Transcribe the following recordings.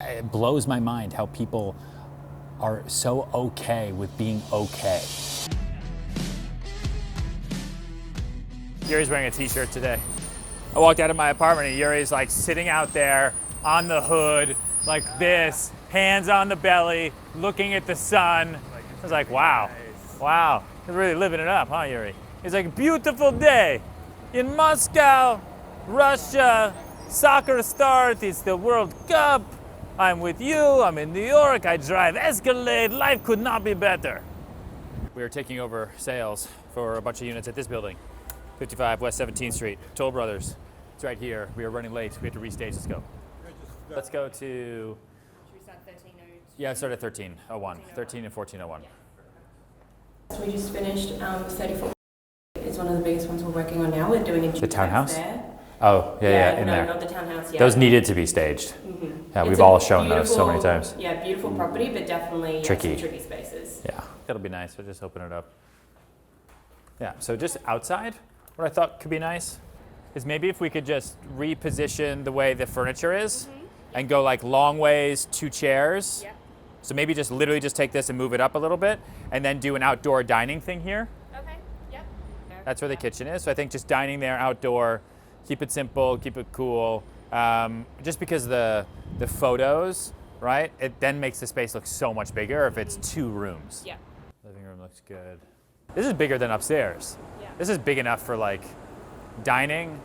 It blows my mind how people are so okay with being okay. Yuri's wearing a t-shirt today. I walked out of my apartment and Yuri's like sitting out there on the hood like this, hands on the belly, looking at the sun. I was like, wow, wow. He's really living it up, huh, Yuri? He's like, beautiful day in Moscow, Russia. Soccer starts, it's the World Cup. I'm with you, I'm in New York, I drive Escalade, life could not be better. We are taking over sales for a bunch of units at this building, 55 West 17th Street, Toll Brothers. It's right here. We are running late, we have to restage. Let's go. Let's go to... Should we start 13:02? Yeah, start at 13:01, 13 and 14:01. So we just finished 34. It's one of the biggest ones we're working on now. We're doing a The townhouse? there. Oh, yeah, in no, there. Not the townhouse yet. Those needed to be staged. Mm-hmm. Yeah, It's we've a all shown those so many times. Yeah, beautiful property, but definitely Tricky. some tricky spaces. Yeah, that'll be nice. We'll just open it up. Yeah, so just outside, what I thought could be nice is maybe if we could just reposition the way the furniture is and go like long ways, 2 chairs. Yep. So maybe just literally just take this and move it up a little bit and then do an outdoor dining thing here. Okay, yep. That's where the kitchen is. So I think just dining there outdoor, keep it simple, keep it cool. Just because the photos, right? It then makes the space look so much bigger if it's 2 rooms. Yep. Living room looks good. This is bigger than upstairs. Yeah. This is big enough for like dining,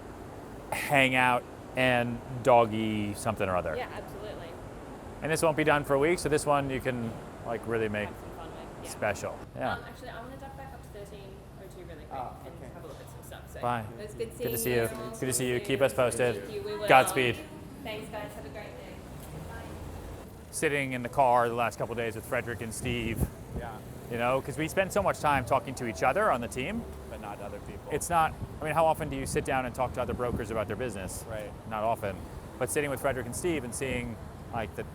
hangout, and doggy something or other. Yeah, absolutely. And this won't be done for a week, so this one you can like really make Have some fun with. Yeah. special. Yeah. Actually, I'm going to duck back up to 13:02 really quick and have a look at some stuff. So Bye. it was good seeing Good to see you. Good to see you. Keep us posted. Thank you. We will. Godspeed. Thanks, guys. Have a great day. Bye. Sitting in the car the last couple of days with Frederick and Steve. Yeah, You know, because we spend so much time talking to each other on the team. but not other people. It's not, I mean, how often do you sit down and talk to other brokers about their business? Right. Not often. But sitting with Frederick and Steve and seeing like that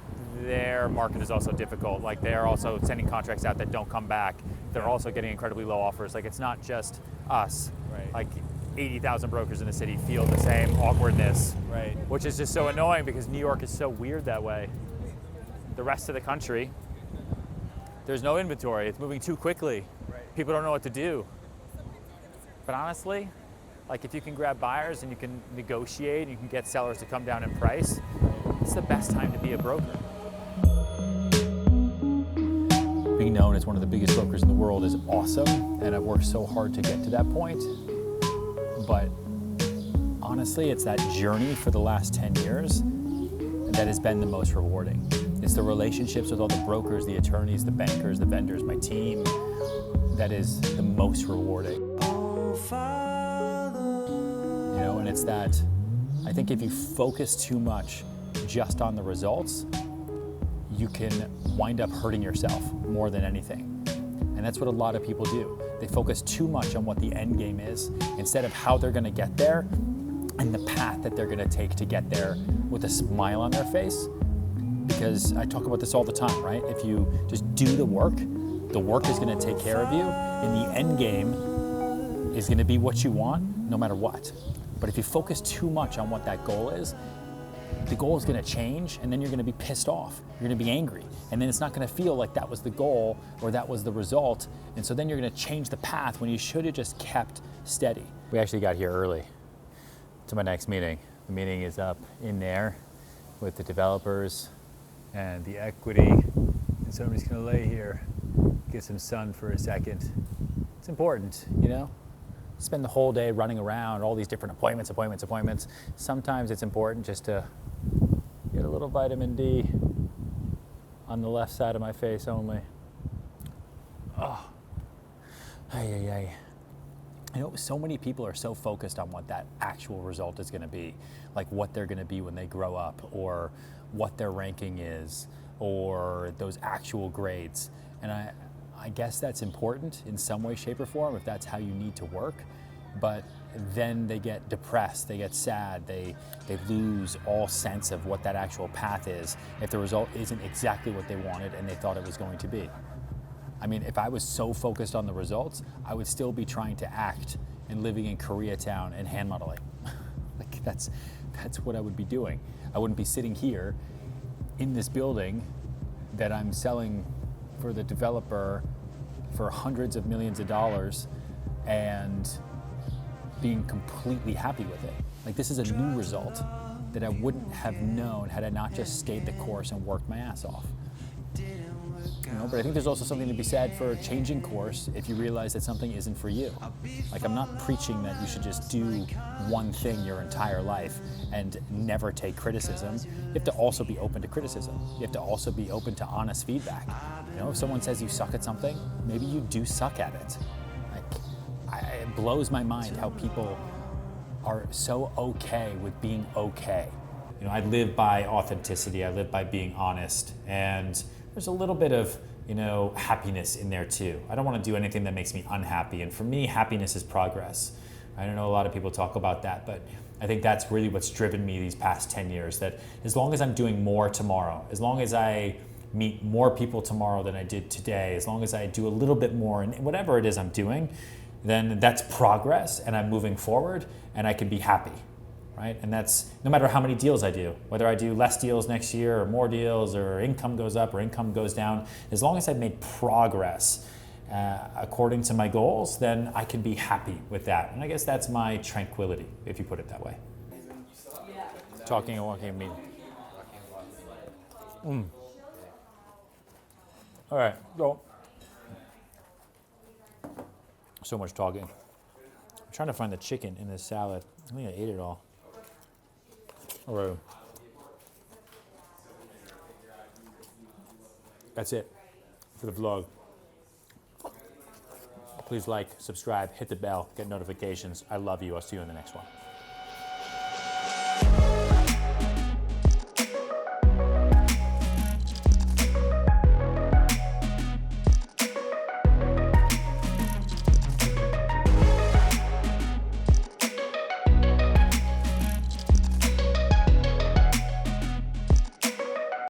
their market is also difficult. Like they're also sending contracts out that don't come back. They're also getting incredibly low offers. Like it's not just us. Right. Like 80,000 brokers in the city feel the same awkwardness. Right. Which is just so annoying because New York is so weird that way. The rest of the country, there's no inventory. It's moving too quickly. Right. People don't know what to do. But honestly, like if you can grab buyers and you can negotiate and you can get sellers to come down in price, it's the best time to be a broker. Being known as one of the biggest brokers in the world is awesome, and I've worked so hard to get to that point. But honestly, it's that journey for the last 10 years that has been the most rewarding. It's the relationships with all the brokers, the attorneys, the bankers, the vendors, my team, that is the most rewarding. You know, and it's that, I think if you focus too much just on the results, you can wind up hurting yourself more than anything. And that's what a lot of people do. They focus too much on what the end game is instead of how they're gonna get there and the path that they're gonna take to get there with a smile on their face. Because I talk about this all the time, right? If you just do the work is gonna take care of you, and the end game is gonna be what you want, no matter what. But if you focus too much on what that goal is, the goal is gonna change, and then you're gonna be pissed off. You're gonna be angry, and then it's not gonna feel like that was the goal or that was the result, and so then you're gonna change the path when you should have just kept steady. We actually got here early to my next meeting. The meeting is up in there with the developers and the equity, and so I'm just gonna lay here, get some sun for a second. It's important, you know? Spend the whole day running around, all these different appointments. Sometimes it's important just to get a little vitamin D on the left side of my face only. Oh, ay. You know, so many people are so focused on what that actual result is gonna be, like what they're gonna be when they grow up, or what their ranking is, or those actual grades. And I guess that's important in some way, shape, or form if that's how you need to work, but then they get depressed, they get sad, they lose all sense of what that actual path is if the result isn't exactly what they wanted and they thought it was going to be. I mean, if I was so focused on the results, I would still be trying to act and living in Koreatown and hand modeling. Like that's what I would be doing. I wouldn't be sitting here in this building that I'm selling for the developer for hundreds of millions of dollars and being completely happy with it. Like, this is a new result that I wouldn't have known had I not just stayed the course and worked my ass off. You know, but I think there's also something to be said for changing course if you realize that something isn't for you. Like, I'm not preaching that you should just do one thing your entire life and never take criticism. You have to also be open to criticism. You have to also be open to honest feedback. You know, if someone says you suck at something, maybe you do suck at it. It blows my mind how people are so okay with being okay. You know, I live by authenticity. I live by being honest, and there's a little bit of, you know, happiness in there too. I don't want to do anything that makes me unhappy, and for me, happiness is progress. I don't know a lot of people talk about that, but I think that's really what's driven me these past 10 years, that as long as I'm doing more tomorrow, as long as I meet more people tomorrow than I did today, as long as I do a little bit more in whatever it is I'm doing, then that's progress and I'm moving forward and I can be happy, right? And that's no matter how many deals I do, whether I do less deals next year or more deals or income goes up or income goes down, as long as I've made progress according to my goals, then I can be happy with that. And I guess that's my tranquility, if you put it that way. Talking and walking and meeting. All right, so much talking. I'm trying to find the chicken in this salad. I think I ate it all. All right. That's it for the vlog. Please like, subscribe, hit the bell, get notifications. I love you. I'll see you in the next one.